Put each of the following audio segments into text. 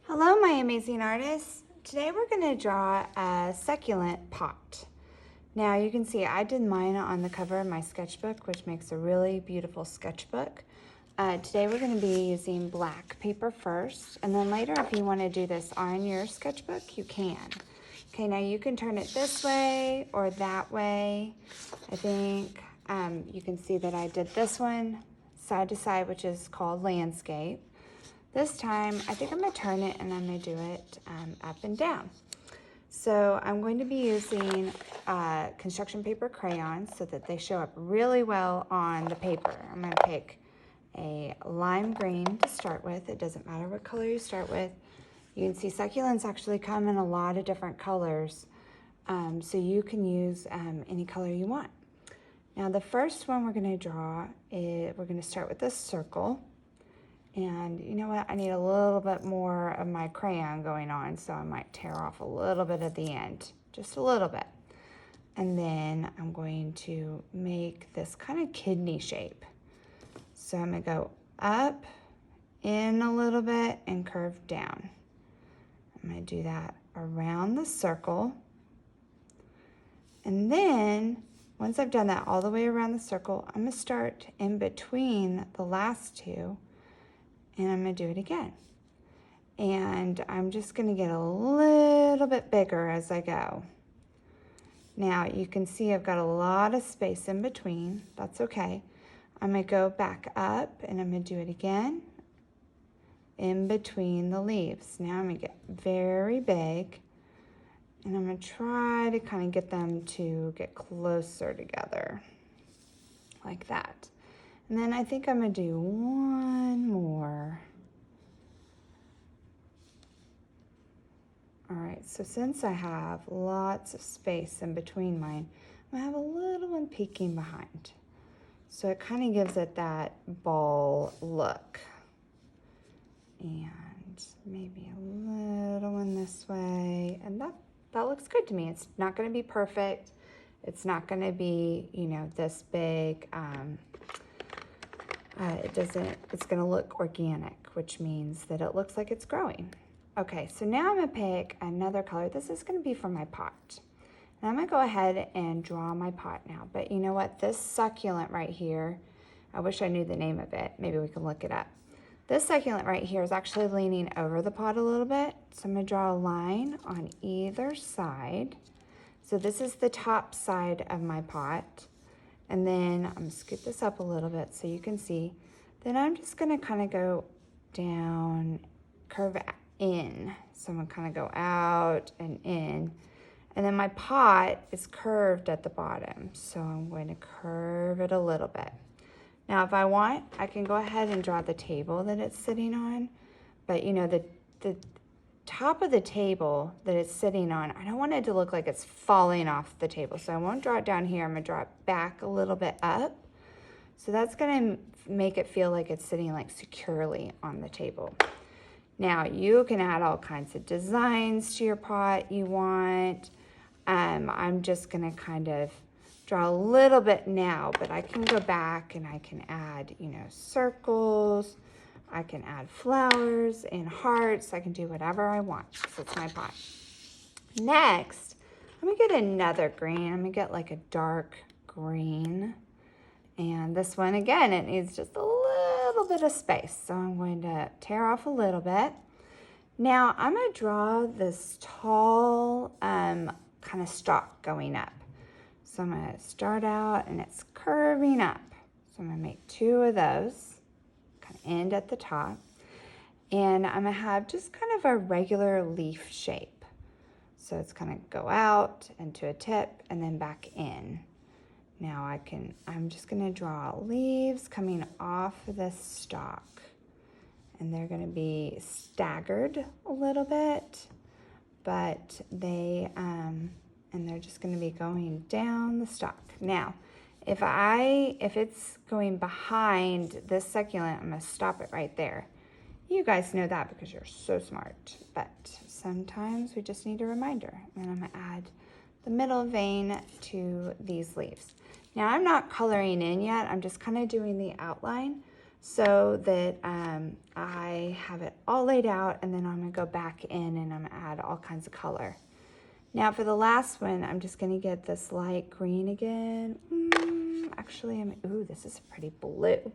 Hello, my amazing artists. Today we're going to draw a succulent pot. Now you can see I did mine on the cover of my sketchbook, which makes a really beautiful sketchbook. Today we're going to be using black paper first, and then later if you want to do this on your sketchbook, you can. Okay, now you can turn it this way or that way. I think you can see that I did this one side to side, which is called landscape. This time, I think I'm going to turn it and I'm going to do it up and down. So I'm going to be using construction paper crayons so that they show up really well on the paper. I'm going to pick a lime green to start with. It doesn't matter what color you start with. You can see succulents actually come in a lot of different colors, so you can use any color you want. Now the first one we're going to draw is, we're going to start with this circle. And you know what, I need a little bit more of my crayon going on, so I might tear off a little bit at the end, just a little bit. And then I'm going to make this kind of kidney shape. So I'm gonna go up, in a little bit, and curve down. I'm gonna do that around the circle. And then, once I've done that all the way around the circle, I'm gonna start in between the last two, and I'm gonna do it again. And I'm just gonna get a little bit bigger as I go. Now you can see I've got a lot of space in between. That's okay. I'm gonna go back up and I'm gonna do it again in between the leaves. Now I'm gonna get very big and I'm gonna try to kind of get them to get closer together like that. And then I think I'm gonna do one more. All right, so since I have lots of space in between mine, I'm gonna have a little one peeking behind. So it kind of gives it that ball look. And maybe a little one this way. And that looks good to me. It's not gonna be perfect. It's not gonna be, you know, this big. It's gonna look organic, which means that it looks like it's growing. Okay, so now I'm gonna pick another color. This is gonna be for my pot. And I'm gonna go ahead and draw my pot now. But you know what, this succulent right here, I wish I knew the name of it. Maybe we can look it up. This succulent right here is actually leaning over the pot a little bit. So I'm gonna draw a line on either side. So this is the top side of my pot. And then I'm gonna scoot this up a little bit so you can see. Then I'm just gonna kind of go down, curve in. So I'm gonna kind of go out and in. And then my pot is curved at the bottom. So I'm going to curve it a little bit. Now if I want, I can go ahead and draw the table that it's sitting on. But you know, the top of the table that it's sitting on, I don't want it to look like it's falling off the table. So I won't draw it down here. I'm gonna draw it back a little bit up. So that's gonna make it feel like it's sitting like securely on the table. Now you can add all kinds of designs to your pot you want. I'm just gonna kind of draw a little bit now, but I can go back and I can add, you know, circles. I can add flowers and hearts. I can do whatever I want. So it's my pot. Next, I'm gonna get another green. I'm gonna get like a dark green. And this one, again, it needs just a little bit of space. So I'm going to tear off a little bit. Now I'm gonna draw this tall kind of stalk going up. So I'm gonna start out and it's curving up. So I'm gonna make two of those. End at the top, and I'm gonna have just kind of a regular leaf shape. So it's gonna go out into a tip and then back in. Now I'm just gonna draw leaves coming off of this stalk, and they're gonna be staggered a little bit, but and they're just gonna be going down the stalk. Now, if it's going behind this succulent, I'm gonna stop it right there. You guys know that because you're so smart, but sometimes we just need a reminder. And I'm gonna add the middle vein to these leaves. Now I'm not coloring in yet, I'm just kind of doing the outline, so that I have it all laid out, and then I'm gonna go back in and I'm gonna add all kinds of color. Now for the last one, I'm just gonna get this light green again. Actually, ooh, this is pretty blue.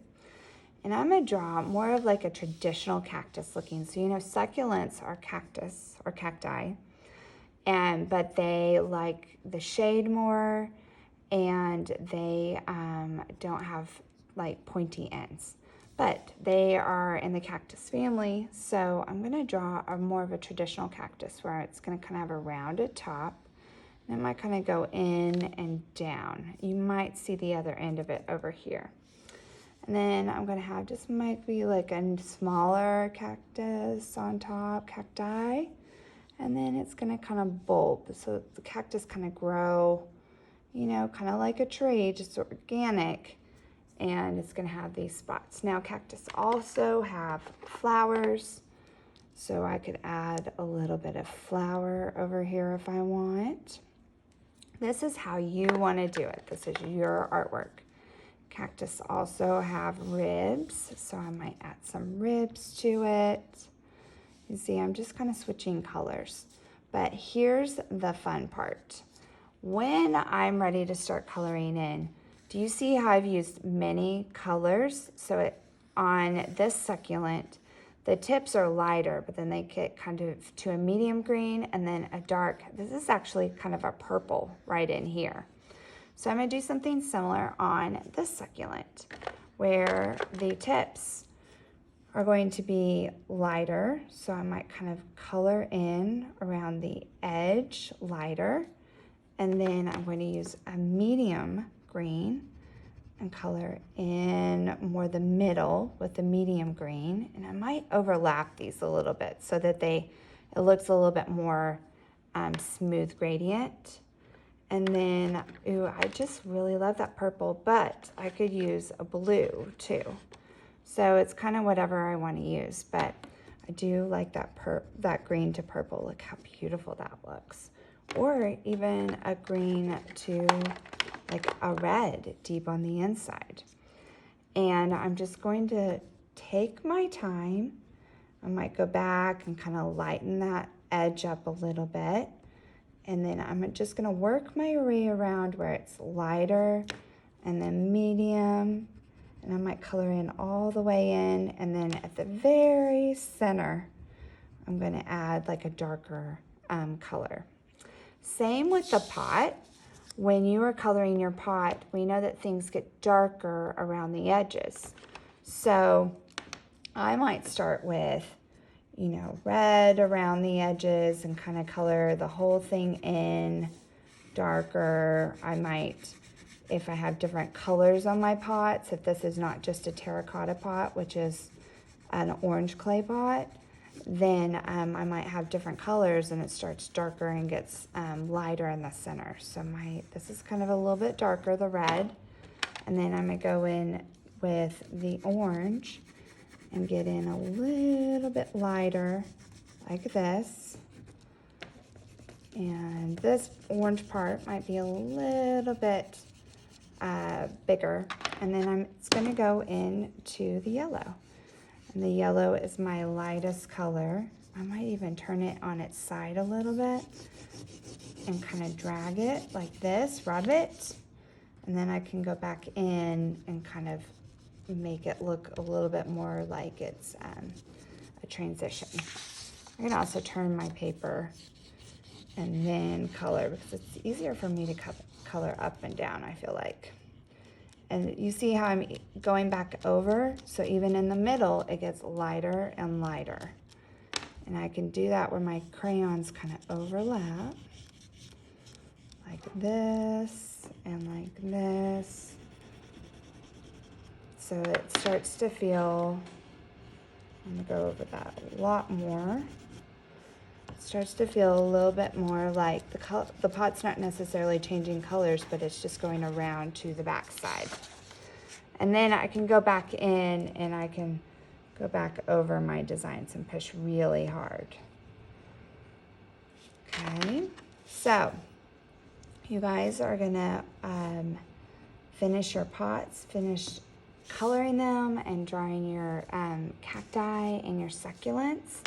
And I'm gonna draw more of like a traditional cactus looking. So you know, succulents are cactus or cacti, but they like the shade more, and they don't have like pointy ends. But they are in the cactus family, so I'm gonna draw more of a traditional cactus where it's gonna kind of have a rounded top. And it might kind of go in and down. You might see the other end of it over here. And then I'm gonna have just might be like a smaller cactus on top, cacti. And then it's gonna kind of bulb. So the cactus kind of grow, you know, kind of like a tree, just organic. And it's gonna have these spots. Now cactus also have flowers. So I could add a little bit of flower over here if I want. This is how you wanna do it. This is your artwork. Cactus also have ribs, so I might add some ribs to it. You see, I'm just kind of switching colors. But here's the fun part. When I'm ready to start coloring in, do you see how I've used many colors? So on this succulent, the tips are lighter, but then they get kind of to a medium green and then a dark. This is actually kind of a purple right in here. So I'm gonna do something similar on this succulent, where the tips are going to be lighter. So I might kind of color in around the edge lighter. And then I'm going to use a medium green and color in more the middle with the medium green. And I might overlap these a little bit so that it looks a little bit more smooth gradient. And then, ooh, I just really love that purple, but I could use a blue too. So it's kind of whatever I want to use, but I do like that green to purple. Look how beautiful that looks. Or even a green to like a red deep on the inside. And I'm just going to take my time. I might go back and kind of lighten that edge up a little bit. And then I'm just gonna work my array around where it's lighter and then medium. And I might color in all the way in. And then at the very center, I'm gonna add like a darker color. Same with the pot. When you are coloring your pot, we know that things get darker around the edges. So I might start with, you know, red around the edges and kind of color the whole thing in darker. I might, if I have different colors on my pots, if this is not just a terracotta pot, which is an orange clay pot, then I might have different colors and it starts darker and gets lighter in the center. So this is kind of a little bit darker, the red, and then I'm gonna go in with the orange and get in a little bit lighter like this. And this orange part might be a little bit bigger. And then it's gonna go into the yellow. And the yellow is my lightest color. I might even turn it on its side a little bit and kind of drag it like this, rub it. And then I can go back in and kind of make it look a little bit more like it's a transition. I can also turn my paper and then color because it's easier for me to color up and down, I feel like. And you see how I'm going back over? So even in the middle, it gets lighter and lighter. And I can do that where my crayons kind of overlap, like this and like this. So it starts to feel, I'm gonna go over that a lot more. It starts to feel a little bit more like the pot's not necessarily changing colors, but it's just going around to the back side. And then I can go back in and I can go back over my designs and push really hard. Okay, so you guys are gonna finish your pots, finish coloring them and drawing your cacti and your succulents.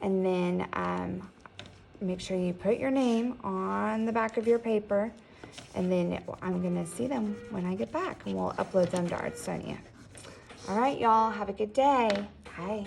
And then make sure you put your name on the back of your paper, and then I'm gonna see them when I get back, and we'll upload them to Artsonia. All right, y'all, have a good day. Bye.